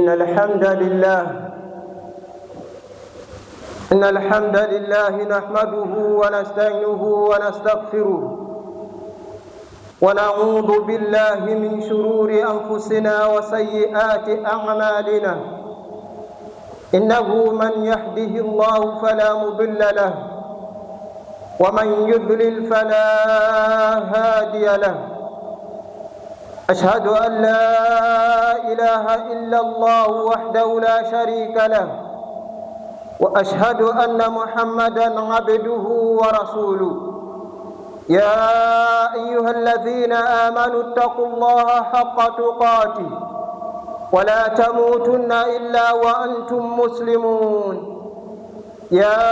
إن الحمد لله نحمده ونستعينه ونستغفره ونعوذ بالله من شرور أنفسنا وسيئات أعمالنا. إنه من يهده الله فلا مضل له ومن يضلل فلا هادي له. أشهد أن لا إله إلا الله وحده لا شريك له، وأشهد أن محمدًا عبده ورسوله. يا أيها الذين آمنوا اتقوا الله حق تقاته ولا تموتن إلا وأنتم مسلمون. يا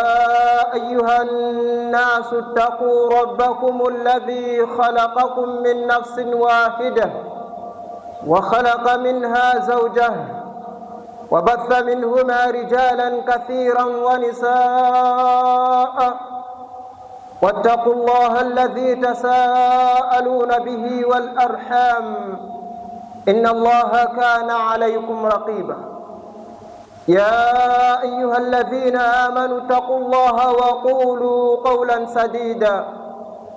أيها الناس اتقوا ربكم الذي خلقكم من نفس واحدة وخلق منها زوجها وبث منهما رجالا كثيرا ونساء. واتقوا الله الذي تساءلون به والأرحام إن الله كان عليكم رقيبا. يا أيها الذين آمنوا اتقوا الله وقولوا قولا سديدا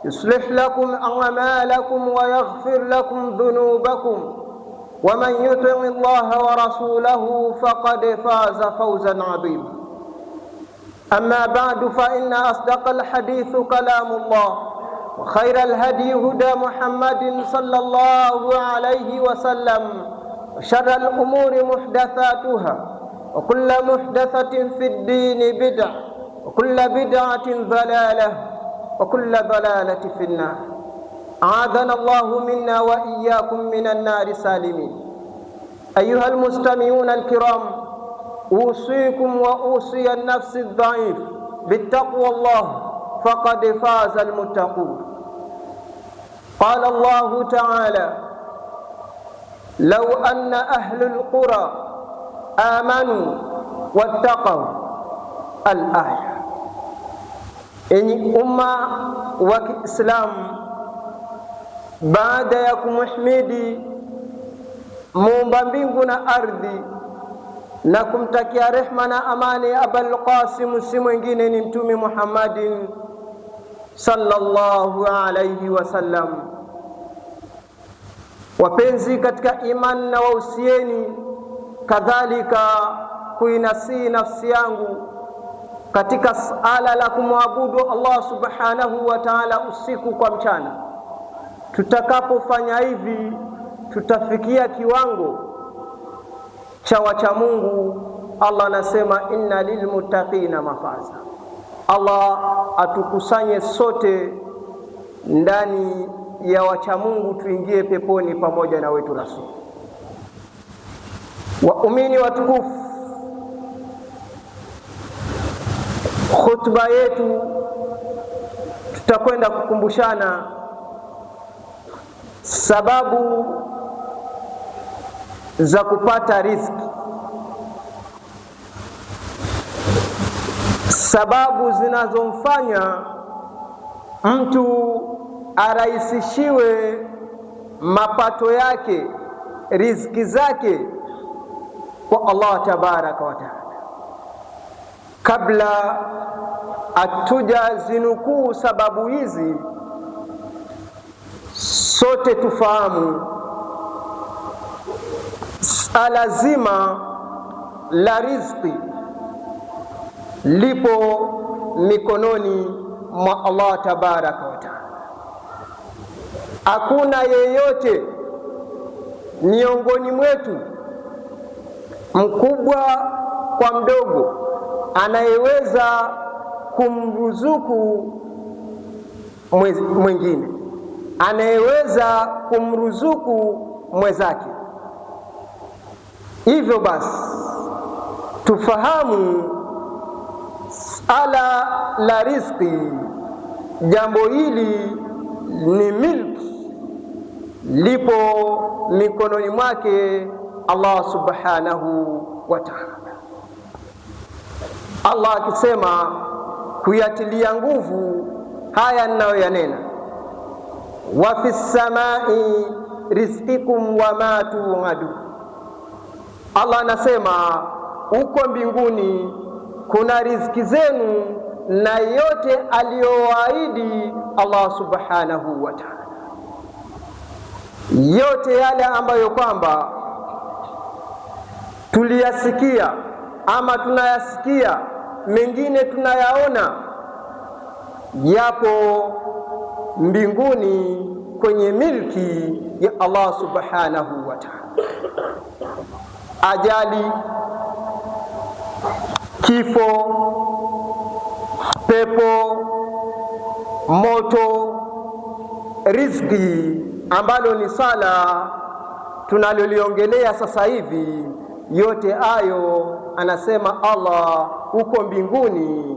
يصلح لكم أعمالكم ويغفر لكم ذنوبكم، ومن يطع الله ورسوله فقد فاز فوزا عظيما. أما بعد، فإن أصدق الحديث كلام الله، وخير الهدي هدى محمد صلى الله عليه وسلم، وشر الأمور محدثاتها، وكل محدثة في الدين بدعة، وكل بدعة ضلالة، وكل ضلالة في النار. أعاذنا الله منا وإياكم من النار سالمين. أيها المستمعون الكرام، أوصيكم وأوصي النفس الضعيف بالتقوى الله، فقد فاز المتقون. قال الله تعالى: لو أن أهل القرى آمنوا wattaqaw al-aya. Enyi umma wa Kiislamu, baada ya kumhimidi muumba mbingu na ardhi na kumtakia rehma na amani ya Abul Qasim, si mwingine ni Mtume Muhammadin sallallahu alayhi wasallam, wapenzi katika imani na wausieni kadhalika kuinasii nafsi yangu katika sala la kumwabudu Allah subhanahu wa ta'ala usiku kwa mchana. Tutakapofanya hivi, tutafikia kiwango cha wacha Mungu. Allah anasema inna lilmuttaqina mafaza. Allah atukusanye sote ndani ya wacha Mungu, tuingie peponi pamoja na wetu Rasul. Waumini watukufu, khutba yetu tutakwenda kukumbushana sababu za kupata riziki, sababu zinazomfanya mtu arahisishiwe mapato yake, riziki zake kwa Allah tabaraka wa taala. Kabla atuja zinukuu sababu hizi, sote tufahamu sala zima la riziki lipo mikononi mwa Allah tabaraka wa taala. Hakuna yeyote miongoni mwetu, mkubwa kwa mdogo, anayeweza kumruzuku mwingine, anayeweza kumruzuku mwenzake. Hivyo basi tufahamu sala la riziki, jambo hili ni milki, lipo mikononi mwake Allah subhanahu wa ta'ala. Allah akisema kuyatilia nguvu haya ninayoyanena, wa fis samai rizqikum wa ma tu'adu, Allah anasema uko mbinguni kuna riziki zenu na yote aliyowaahidi Allah subhanahu wa ta'ala, yote yale ambayo kwamba tuliyasikia ama tunayasikia, mengine tunayaona, yapo mbinguni kwenye milki ya Allah subhanahu wa ta'ala. Ajali, kifo, pepo, moto, riziki ambalo ni sala tunaloliongelea sasa hivi, yote hayo anasema Allah huko mbinguni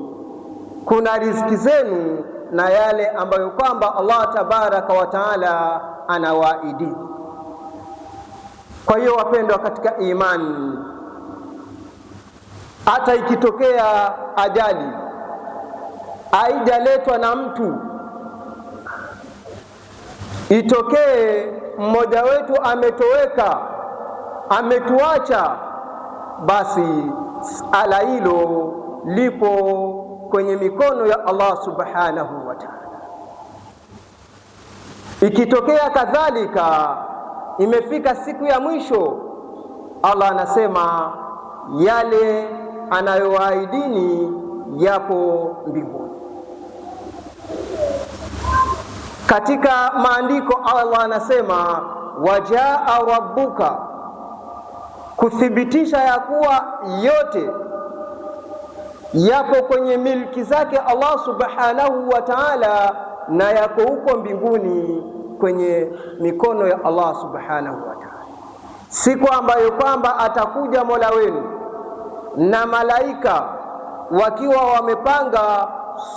kuna riziki zenu na yale ambayo kwamba Allah tabaraka wa taala anawaahidi. Kwa hiyo wapendwa katika imani, hata ikitokea ajali haijaletwa na mtu, itokee mmoja wetu ametoweka, ametuacha, basi ala hilo lipo kwenye mikono ya Allah subhanahu wa ta'ala. Ikitokea kadhalika imefika siku ya mwisho, Allah anasema yale anayowaahidini yapo mbinguni. Katika maandiko Allah anasema wajaa rabbuka, kuthibitisha ya kuwa yote yapo kwenye milki zake Allah subhanahu wa ta'ala, na yako huko mbinguni kwenye mikono ya Allah subhanahu wa ta'ala. Siku ambayo kwamba atakuja Mola wenu na malaika wakiwa wamepanga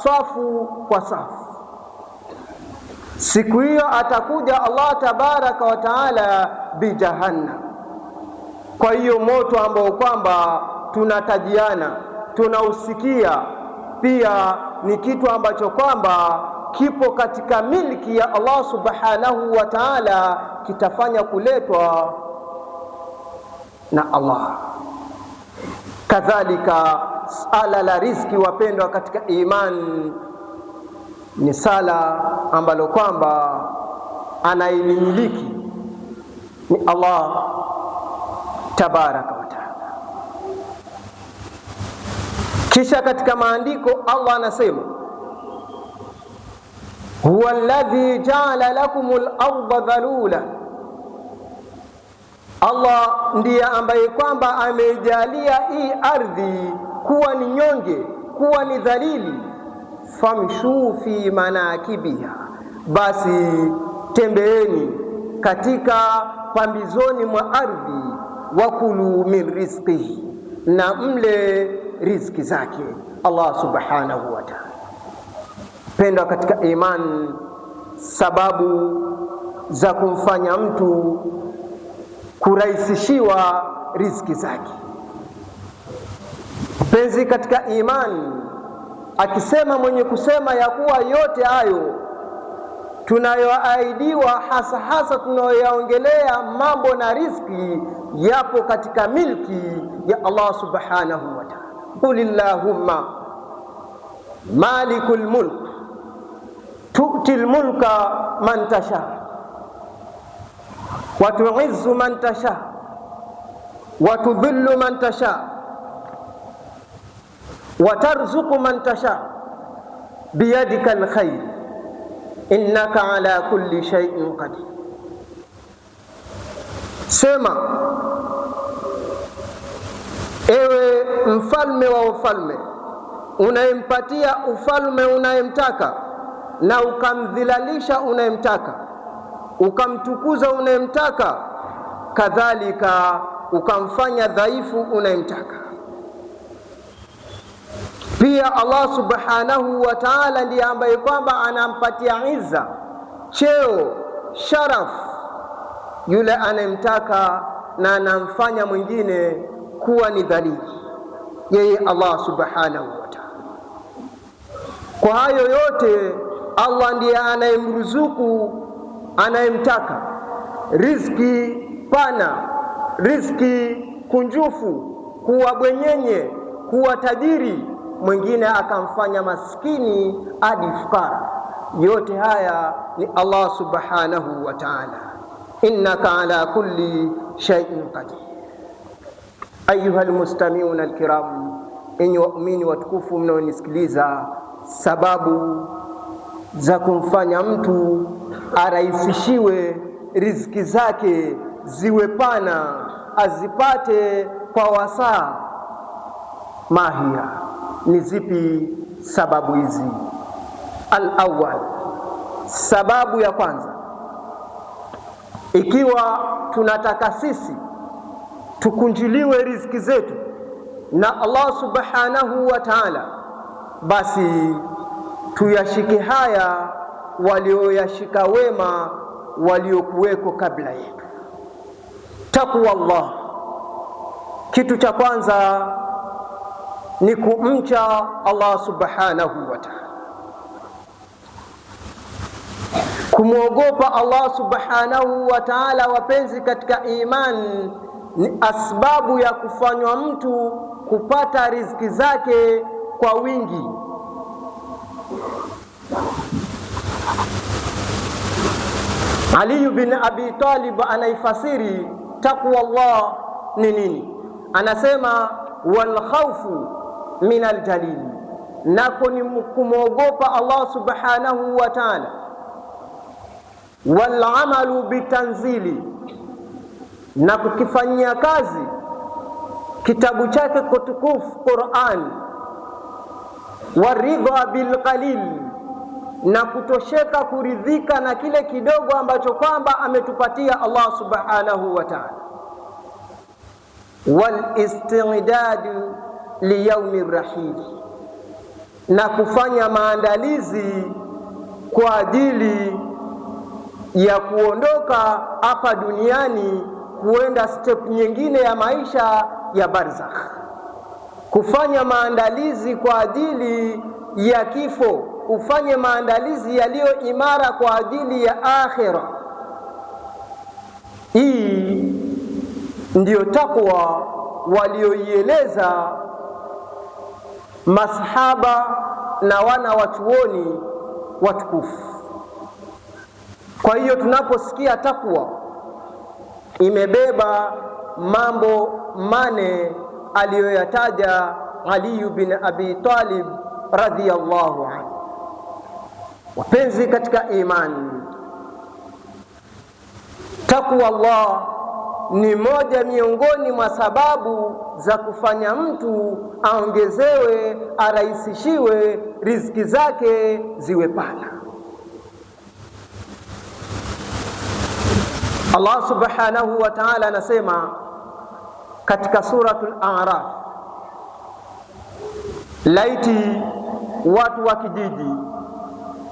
safu kwa safu, siku hiyo atakuja Allah tabaraka wa taala bi jahannam. Kwa hiyo moto ambao kwamba tunatajiana, tunausikia, pia ni kitu ambacho kwamba kipo katika milki ya Allah subhanahu wa ta'ala, kitafanya kuletwa na Allah. Kadhalika sala la riziki, wapendwa katika imani, ni sala ambalo kwamba anaimiliki ni Allah tabaraka wa ta'ala. Kisha katika maandiko Allah anasema huwa alladhi ja'ala lakumul arda dhalula, Allah ndiye ambaye kwamba amejalia hii ardhi kuwa ni nyonge, kuwa ni dhalili. Famshu fi manakibiha, basi tembeeni katika pambizoni mwa ardhi, wakulu min rizqihi, na mle riziki zake Allah subhanahu wa ta'ala. Pendwa katika imani, sababu za kumfanya mtu kurahisishiwa riziki zake. Penzi katika imani, akisema mwenye kusema ya kuwa yote hayo tunayoahidiwa, hasa hasa tunayoyaongelea mambo na riziki, yapo katika milki ya Allah subhanahu wa ta'ala. Qulillahumma malikul mulk tu'til mulka man tasha wa tu'izzu man tasha wa tudhillu man tasha wa tarzuqu man tasha biyadika alkhair innaka ala kulli shay'in qadir. Sema, ewe mfalme wa ufalme, unayempatia ufalme unayemtaka na ukamdhilalisha unayemtaka, ukamtukuza unayemtaka, kadhalika ukamfanya dhaifu unayemtaka. Pia Allah subhanahu wa ta'ala ndiye ambaye kwamba anampatia izza, cheo, sharaf yule anayemtaka, na anamfanya mwingine kuwa ni dhalili, yeye Allah subhanahu wa ta'ala. Kwa hayo yote Allah ndiye anayemruzuku anayemtaka riziki pana, riziki kunjufu, kuwa bwenyenye, kuwa tajiri, mwingine akamfanya maskini hadi fukara. Yote haya ni Allah subhanahu wa ta'ala. Innaka ala kulli shay'in qadir. Ayuha almustami'una alkiram, enyi waumini watukufu mnaonisikiliza, sababu za kumfanya mtu arahisishiwe riziki zake ziwe pana, azipate kwa wasaa, mahia ni zipi sababu hizi? Al-awwal, sababu ya kwanza, ikiwa tunataka sisi tukunjuliwe riziki zetu na Allah subhanahu wa ta'ala, basi tuyashike haya walioyashika wema waliokuweko kabla yetu. Taqwa Allah, kitu cha kwanza ni kumcha Allah subhanahu wa ta'ala. Kumwogopa Allah subhanahu wa ta'ala, wapenzi katika iman, ni asbabu ya kufanywa mtu kupata riziki zake kwa wingi. Ali bin Abi Talib anaifasiri taqwa Allah ni nini? Anasema wal khawfu min aljalil, nako ni kumwogopa Allah subhanahu wa ta'ala, wal amalu bitanzili, na kukifanyia kazi kitabu chake kutukufu Qur'an, waridha bil qalil, na kutosheka kuridhika na kile kidogo ambacho kwamba ametupatia Allah subhanahu wa ta'ala, wal istidad li yawmi rahil, na kufanya maandalizi kwa ajili ya kuondoka hapa duniani kuenda step nyingine ya maisha ya barzakh. Kufanya maandalizi kwa ajili ya kifo, ufanye maandalizi yaliyo imara kwa ajili ya akhira. Hii ndiyo takwa walioieleza masahaba na wana wa chuoni watukufu. Kwa hiyo tunaposikia takwa imebeba mambo mane aliyoyataja Ali bin Abi Talib radhiyallahu anhu. Wapenzi katika imani, takwa Allah ni moja miongoni mwa sababu za kufanya mtu aongezewe, arahisishiwe riziki zake ziwe pana. Allah subhanahu wa ta'ala anasema katika suratul A'raf, laiti watu wa kijiji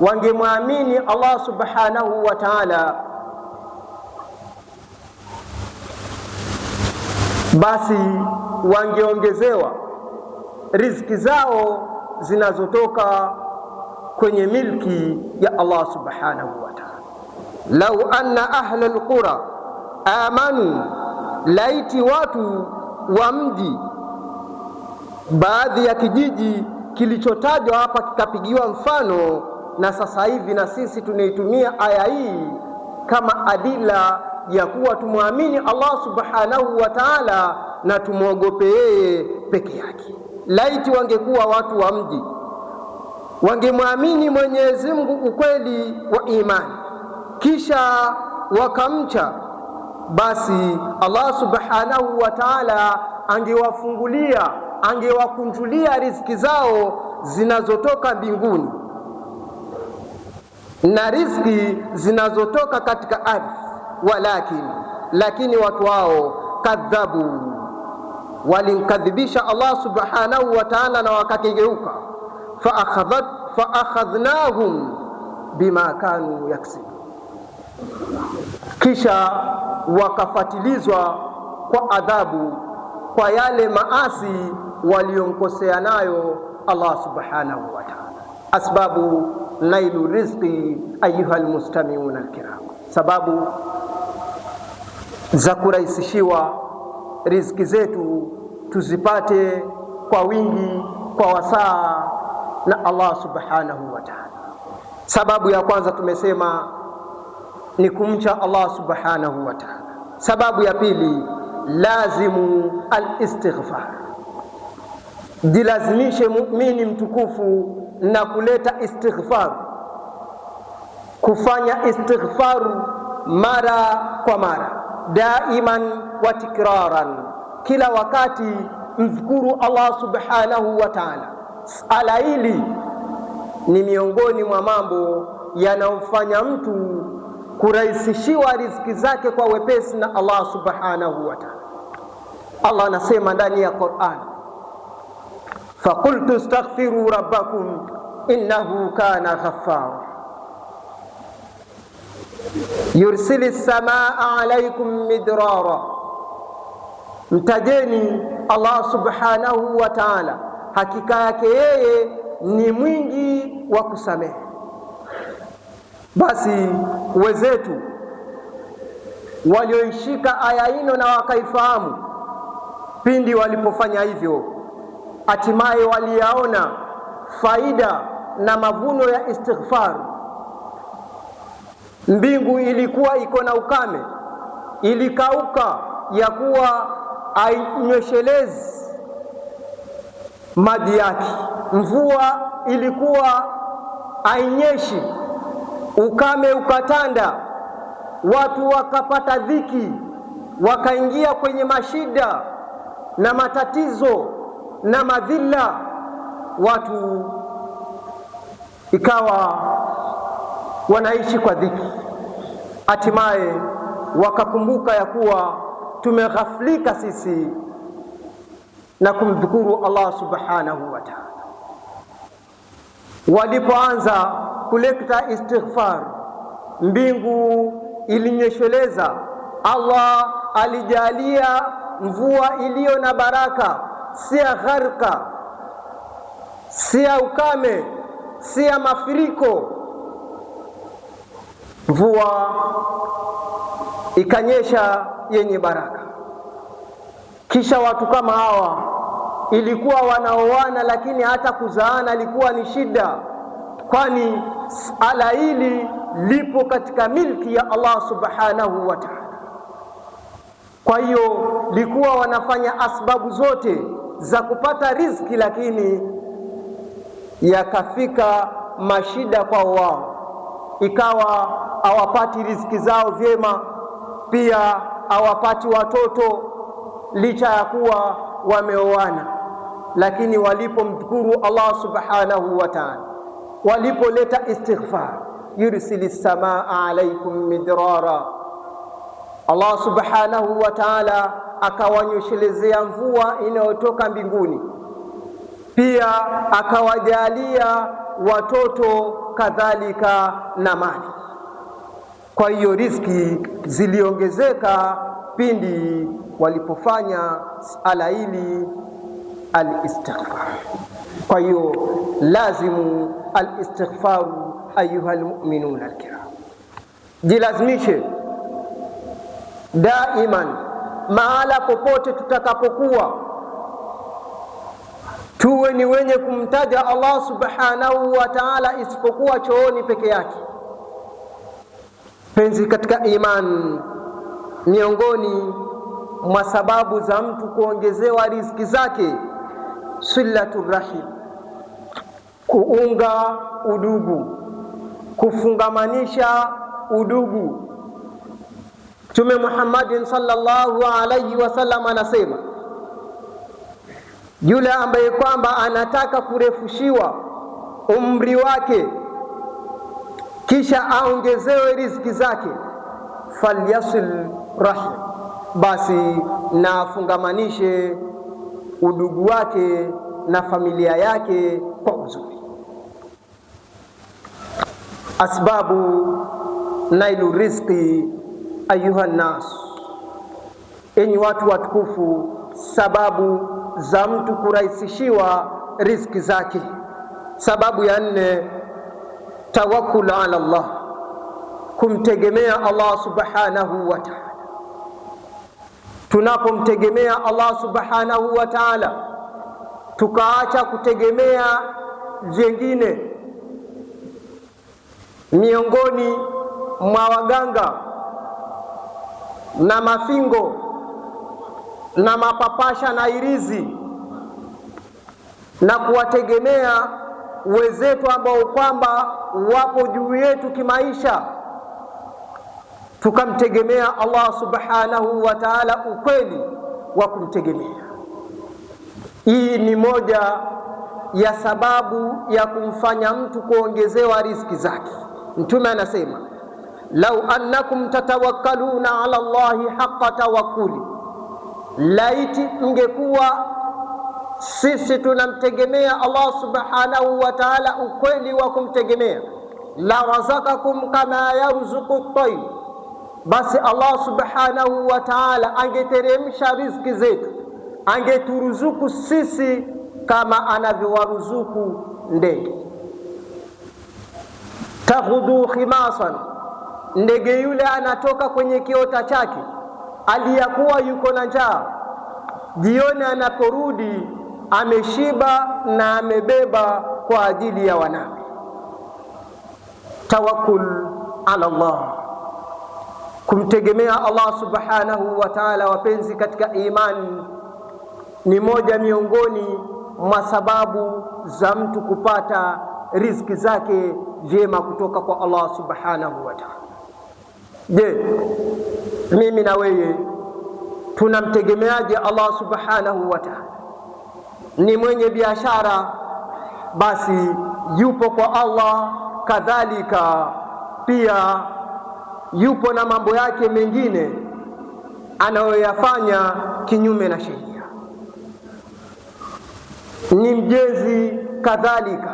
wangemwamini Allah subhanahu wa ta'ala, basi wangeongezewa riziki zao zinazotoka kwenye milki ya Allah subhanahu wa ta'ala. Lau anna ahla alqura amanu, laiti watu wa mji, baadhi ya kijiji kilichotajwa hapa kikapigiwa mfano, na sasa hivi na sisi tunaitumia aya hii kama adila ya kuwa tumwamini Allah subhanahu wa ta'ala na tumwogope yeye peke yake. Laiti wangekuwa watu wa mji wangemwamini Mwenyezi Mungu ukweli wa imani, kisha wakamcha, basi Allah subhanahu wa ta'ala angewafungulia, angewakunjulia riziki zao zinazotoka mbinguni na riziki zinazotoka katika ardhi. Lakini watu wao kadhabu, walimkadhibisha Allah subhanahu wa ta'ala na wakakengeuka. fa akhadhnahum bima kanu yaksibun, kisha wakafatilizwa kwa adhabu kwa yale maasi waliomkosea nayo Allah subhanahu wa ta'ala. Asbabu nailu rizqi ayuha almustami'una alkiram, sababu za kurahisishiwa riziki zetu tuzipate kwa wingi, kwa wasaa na Allah subhanahu wa ta'ala. Sababu ya kwanza tumesema ni kumcha Allah subhanahu wa ta'ala. Sababu ya pili, lazimu al-istighfar. Jilazimishe muumini mtukufu na kuleta istighfar, kufanya istighfar mara kwa mara, daiman wa tikraran, kila wakati mzkuru Allah subhanahu wa ta'ala. Sala hili ni miongoni mwa mambo yanayofanya mtu kurahisishiwa riziki zake kwa wepesi na Allah subhanahu wa ta'ala. Allah anasema ndani ya Qur'an, faqultu astaghfiru rabbakum innahu kana ghaffara yursilis samaa alaykum midrara. Mtajeni Allah subhanahu wa ta'ala, hakika yake yeye ni mwingi wa kusamehe. Basi wenzetu walioishika aya hino na wakaifahamu, pindi walipofanya hivyo, hatimaye waliyaona faida na mavuno ya istighfar. Mbingu ilikuwa iko na ukame, ilikauka, ya kuwa ainyeshelezi maji yake. Mvua ilikuwa ainyeshi, ukame ukatanda, watu wakapata dhiki, wakaingia kwenye mashida na matatizo na madhila. Watu ikawa wanaishi kwa dhiki. Hatimaye wakakumbuka ya kuwa tumeghaflika sisi na kumdhukuru Allah subhanahu wa ta'ala. Walipoanza kuleta istighfar, mbingu ilinyesheleza, Allah alijalia mvua iliyo na baraka, si gharqa, si ukame, si mafuriko. Mvua ikanyesha yenye baraka. Kisha watu kama hawa ilikuwa wanaoana, lakini hata kuzaana ilikuwa ni shida, kwani sala hili lipo katika milki ya Allah subhanahu wa ta'ala. Kwa hiyo likuwa wanafanya asbabu zote za kupata riziki, lakini yakafika mashida kwa wao, ikawa hawapati riziki zao vyema, pia hawapati watoto licha ya kuwa wameoana. Lakini walipomdhukuru Allah subhanahu wa ta'ala, walipoleta istighfar, yursilis samaa alaykum midrara, Allah subhanahu wa ta'ala akawanyeshelezea mvua inayotoka mbinguni, pia akawajalia watoto kadhalika na mali. Kwa hiyo riziki ziliongezeka pindi walipofanya sala hili al-istighfar. Kwa hiyo lazimu al-istighfar ayuha almu'minuna alkiram. Jilazimishe daiman, mahala popote tutakapokuwa, tuwe ni wenye kumtaja Allah subhanahu wa ta'ala, isipokuwa chooni peke yake. Penzi katika iman, miongoni mwa sababu za mtu kuongezewa riziki zake, silatur rahim, kuunga udugu, kufungamanisha udugu. Mtume Muhammadin sallallahu alayhi wasallam anasema, yule ambaye kwamba anataka kurefushiwa umri wake kisha aongezewe riziki zake, falyasil rahim, basi na afungamanishe udugu wake na familia yake kwa uzuri. Asbabu nailu rizqi ayuha nas, enyi watu watukufu, sababu za mtu kurahisishiwa riziki zake. Sababu ya 4, tawakkul ala Allah, kumtegemea Allah subhanahu wa ta'ala. tunapomtegemea Allah subhanahu wa ta'ala, tukaacha kutegemea vingine miongoni mwa waganga na mafingo na mapapasha na irizi, na kuwategemea wenzetu ambao kwamba wapo juu yetu kimaisha, tukamtegemea Allah subhanahu wa ta'ala ukweli wa kumtegemea. Hii ni moja ya sababu ya kumfanya mtu kuongezewa riziki zake. Mtume anasema, lau annakum tatawakkaluna ala Allahi haqqa tawakkuli, laiti mngekuwa sisi tunamtegemea Allah subhanahu wa ta'ala ukweli wa kumtegemea, la razaqakum kama yarzuqu at-tayr, basi Allah subhanahu wa ta'ala angeteremsha riziki zetu, angeturuzuku sisi kama anavyowaruzuku ndege. Taghdu khimasan, ndege yule anatoka kwenye kiota chake aliyakuwa yuko na njaa, jioni anaporudi ameshiba na amebeba kwa ajili ya wanawe. Tawakkul ala Allah, kumtegemea Allah subhanahu wa ta'ala, wapenzi katika imani, ni moja miongoni mwa sababu za mtu kupata riziki zake vyema kutoka kwa Allah subhanahu wa ta'ala. Je, mimi na wewe tunamtegemeaje Allah subhanahu wa ta'ala? Ni mwenye biashara, basi yupo kwa Allah, kadhalika pia yupo na mambo yake mengine anayoyafanya kinyume na sheria. Ni mjenzi, kadhalika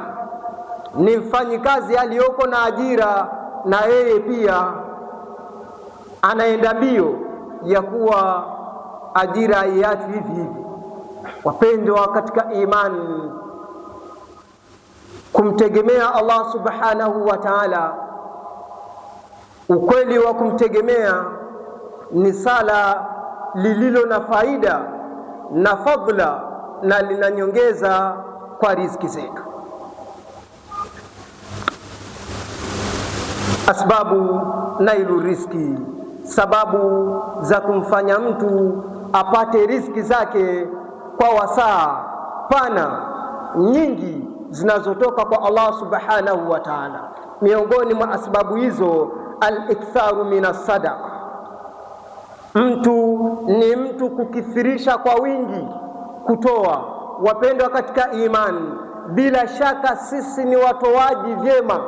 ni mfanyikazi aliyoko na ajira, na yeye pia anaenda mbio ya kuwa ajira haiachi hivi hivi. Wapendwa katika imani, kumtegemea Allah subhanahu wa ta'ala, ukweli wa kumtegemea ni sala lililo na faida na fadhila na linanyongeza kwa riziki zetu. Asbabu nailu riziki, sababu za kumfanya mtu apate riziki zake kwa wasaa pana nyingi zinazotoka kwa Allah subhanahu wa ta'ala. Miongoni mwa asbabu hizo, al-iktharu minas sadaqa, ni mtu kukithirisha kwa wingi kutoa. Wapendwa katika imani, bila shaka sisi ni watoaji vyema,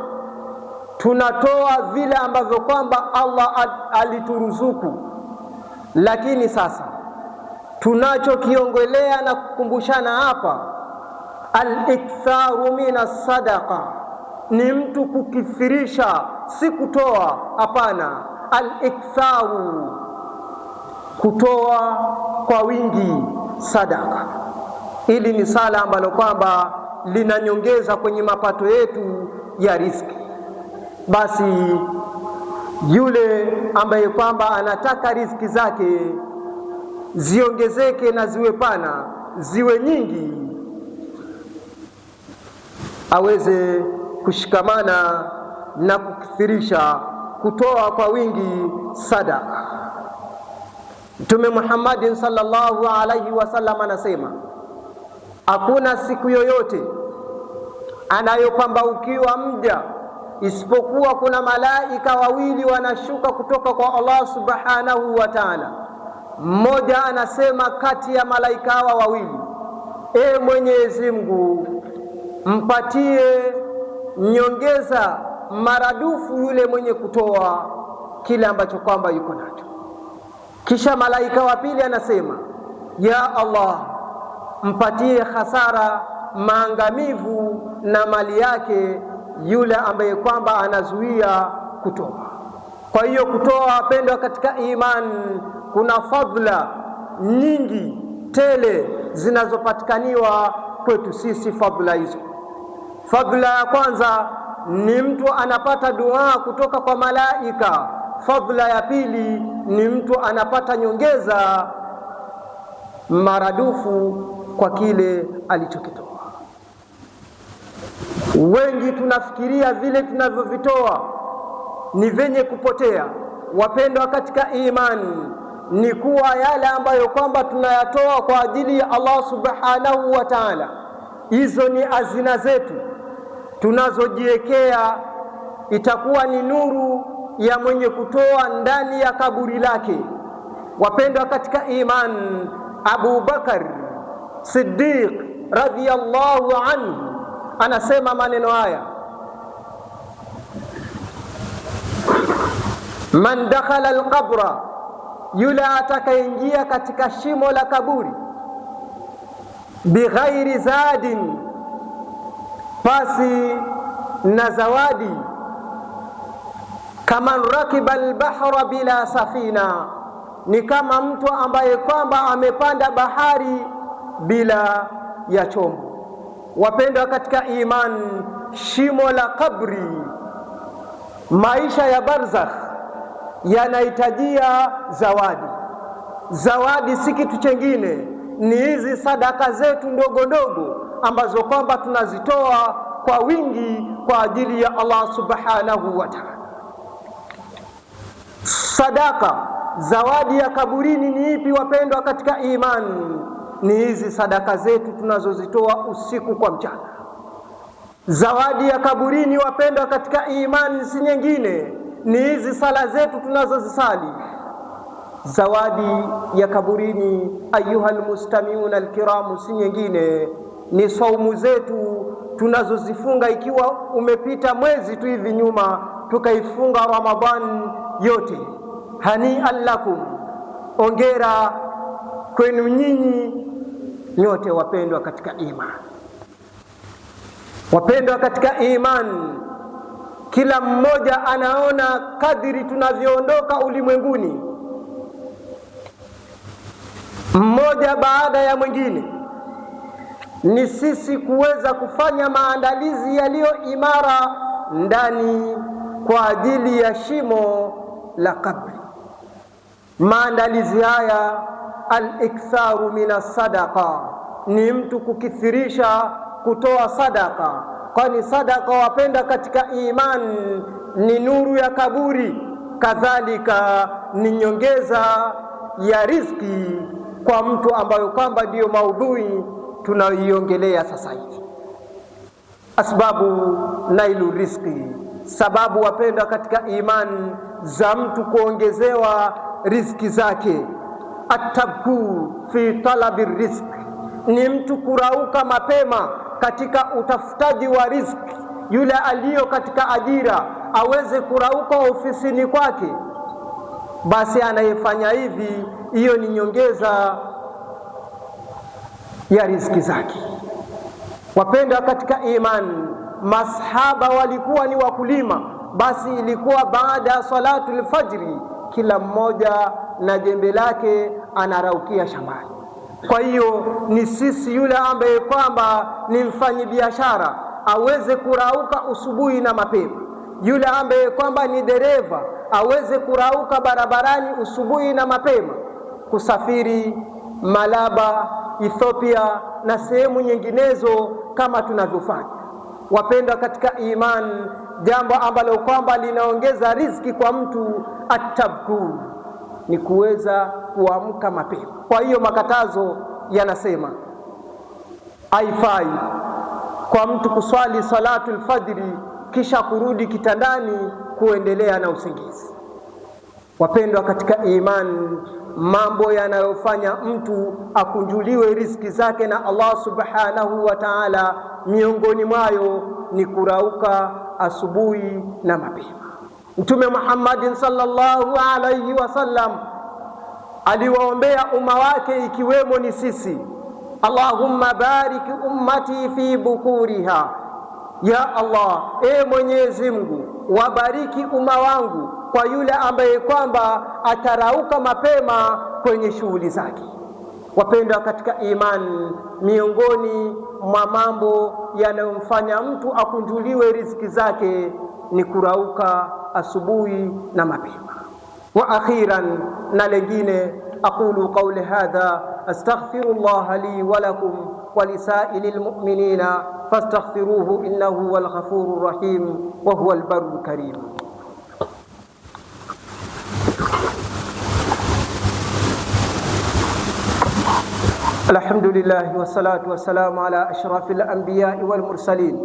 tunatoa vile ambavyo kwamba Allah alituruzuku, lakini sasa tunachokiongelea na kukumbushana hapa, al-iktharu minas sadaqa, ni mtu kukithirisha, si kutoa. Hapana, al-iktharu, kutoa kwa wingi sadaka. Hili ni sala ambalo kwamba linanyongeza kwenye mapato yetu ya riziki. Basi yule ambaye kwamba anataka riziki zake ziongezeke na ziwe pana, ziwe nyingi, aweze kushikamana na kukithirisha kutoa kwa wingi sadaka. Mtume Muhammadin sallallahu alaihi wasallam anasema, hakuna siku yoyote anayopambaukiwa mja isipokuwa kuna malaika wawili wanashuka kutoka kwa Allah subhanahu wa ta'ala. Mmoja anasema kati ya malaika hawa wawili, e Mwenyezi Mungu, mpatie nyongeza maradufu yule mwenye kutoa kile ambacho kwamba yuko nacho. Kisha malaika wa pili anasema, ya Allah, mpatie hasara, maangamivu na mali yake yule ambaye kwamba anazuia kutoa. Kwa hiyo kutoa, wapendwa katika imani, kuna fadhila nyingi tele zinazopatikaniwa kwetu sisi. Fadhila hizo, fadhila ya kwanza ni mtu anapata dua kutoka kwa malaika. Fadhila ya pili ni mtu anapata nyongeza maradufu kwa kile alichokitoa. Wengi tunafikiria vile tunavyovitoa ni venye kupotea. Wapendwa katika imani, ni kuwa yale ambayo kwamba tunayatoa kwa ajili ya Allah subhanahu wa ta'ala, hizo ni hazina zetu tunazojiwekea, itakuwa ni nuru ya mwenye kutoa ndani ya kaburi lake. Wapendwa katika imani, Abu Bakar Siddiq radhiyallahu anhu anasema maneno haya: man dakhala alqabra, yule atakaingia katika shimo la kaburi, bighairi zadin, pasi na zawadi, kaman rakiba albahra bila safina, ni kama mtu ambaye kwamba amepanda bahari bila ya chombo. Wapendwa katika imani, shimo la kabri, maisha ya barzakh yanahitajia zawadi. Zawadi si kitu chengine, ni hizi sadaka zetu ndogo ndogo ambazo kwamba tunazitoa kwa wingi kwa ajili ya Allah subhanahu wa ta'ala. Sadaka, zawadi ya kaburini ni ipi wapendwa katika imani? Ni hizi sadaka zetu tunazozitoa usiku kwa mchana. Zawadi ya kaburini wapendwa katika imani si nyingine, ni hizi sala zetu tunazozisali. Zawadi ya kaburini ayuha almustamiuna alkiramu si nyingine, ni saumu zetu tunazozifunga. Ikiwa umepita mwezi tu hivi nyuma tukaifunga Ramadhan yote, hani'an lakum, ongera kwenu nyinyi nyote wapendwa katika imani. Wapendwa katika imani, kila mmoja anaona kadiri tunavyoondoka ulimwenguni, mmoja baada ya mwingine, ni sisi kuweza kufanya maandalizi yaliyo imara ndani kwa ajili ya shimo la kabri. Maandalizi haya, al-iktharu minas sadaqa, ni mtu kukithirisha kutoa sadaka, kwani sadaka wapenda katika imani ni nuru ya kaburi, kadhalika ni nyongeza ya riziki kwa mtu ambayo kwamba ndiyo maudhui tunayoiongelea sasa hivi. Asbabu nailu riziki, sababu wapenda katika imani za mtu kuongezewa riziki zake. Atabku fi talabi riziki, ni mtu kurauka mapema katika utafutaji wa riziki. Yule aliyo katika ajira aweze kurauka ofisini kwake, basi anayefanya hivi, hiyo ni nyongeza ya riziki zake. Wapendwa katika imani, masahaba walikuwa ni wakulima, basi ilikuwa baada ya salatul fajri kila mmoja na jembe lake anaraukia shambani. Kwa hiyo ni sisi yule ambaye kwamba ni mfanyi biashara aweze kurauka usubuhi na mapema, yule ambaye kwamba ni dereva aweze kurauka barabarani usubuhi na mapema, kusafiri Malaba, Ethiopia na sehemu nyinginezo kama tunavyofanya. Wapendwa katika imani, jambo ambalo kwamba linaongeza riziki kwa mtu, atabku, ni kuweza kuamka mapema. Kwa hiyo makatazo yanasema haifai kwa mtu kuswali salatul fajri kisha kurudi kitandani kuendelea na usingizi. Wapendwa katika imani, mambo yanayofanya mtu akunjuliwe riziki zake na Allah subhanahu wa ta'ala, miongoni mwayo ni kurauka asubuhi na mapema. Mtume Muhammad sallallahu alayhi wasallam aliwaombea umma wake ikiwemo ni sisi, Allahumma barik ummati fi bukuriha, ya Allah, e Mwenyezi Mungu, wabariki umma wangu kwa yule ambaye kwamba atarauka mapema kwenye shughuli zake. Wapendwa katika imani, miongoni mwa mambo yanayomfanya mtu akunjuliwe riziki zake ni kurauka asubuhi na mapema. Wa akhiran, na lengine, aqulu qawli hadha astaghfirullah li wa lakum wa lisaa'ilil mu'minina fastaghfiruhu innahu huwal ghafurur rahim wa huwal barrul karim. Alhamdulillah wassalatu wassalamu ala ashrafil anbiya'i wal mursalin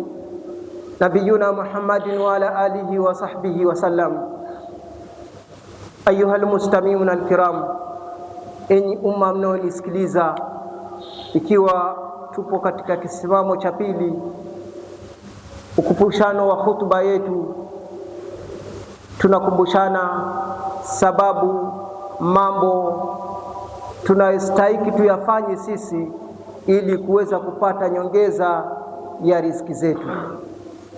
nabiyuna Muhammadin wa ala alihi wa sahbihi wa sallam. Ayuhal mustami'un alkiram, enyi umma mnaonisikiliza, ikiwa tupo katika kisimamo cha pili, ukumbusho wa hutuba yetu, tunakumbushana sababu, mambo tunayostahili tuyafanye sisi ili kuweza kupata nyongeza ya riziki zetu.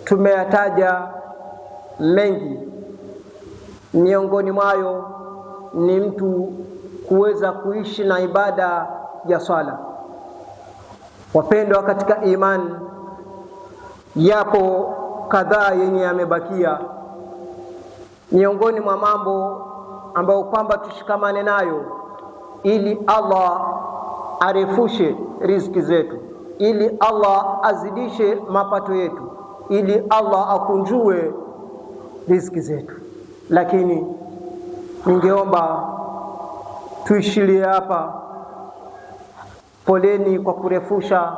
Tumeyataja mengi, miongoni mwayo ni mtu kuweza kuishi na ibada ya swala. Wapendwa katika imani, yapo kadhaa yenye yamebakia, miongoni mwa mambo ambayo kwamba tushikamane nayo ili Allah arefushe riziki zetu, ili Allah azidishe mapato yetu, ili Allah akunjue riziki zetu. Lakini ningeomba tuishilie hapa. Poleni kwa kurefusha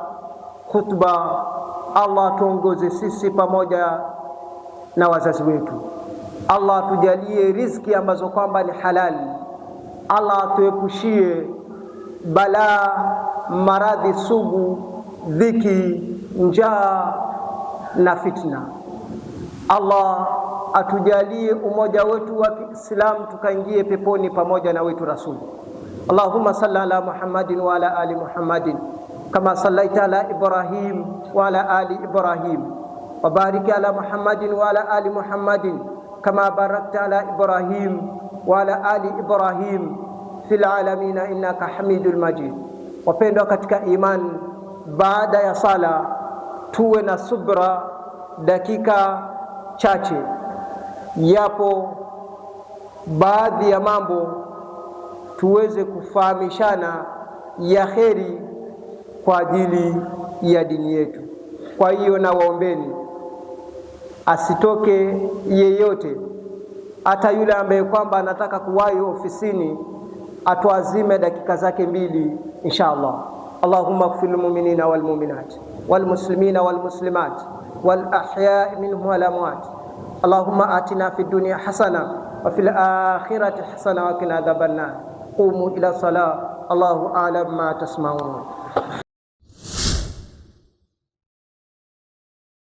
khutba. Allah tuongoze sisi pamoja na wazazi wetu. Allah tujalie riziki ambazo kwamba ni halali. Allah tuepushie balaa, maradhi sugu, dhiki, njaa na fitna. Allah atujalie umoja wetu wa Kiislamu, tukaingie peponi pamoja na wetu Rasul. Allahumma salli ala Muhammadin wa ala ali Muhammadin kama sallaita ala Ibrahim wa ala ali Ibrahim, wa barik ala Muhammadin wa ala ali Muhammadin kama barakta ala Ibrahim wa ala ali Ibrahim fil alamin innaka Hamidul Majid. Wapendwa katika imani, baada ya sala tuwe na subra dakika chache. Yapo baadhi ya mambo tuweze kufahamishana ya kheri kwa ajili ya dini yetu. Kwa hiyo na waombeni asitoke yeyote, hata yule ambaye kwamba anataka kuwahi ofisini atuazime dakika zake mbili inshallah. Allahumma ighfir lil mu'minina wal mu'minat wal muslimina wal muslimat wal ahya'i minhum wal amwat. Allahumma atina fid dunya hasana wa fil akhirati hasana wa qina adhaban nar. Qumu ila salat. Allahu a'lam ma tasma'un.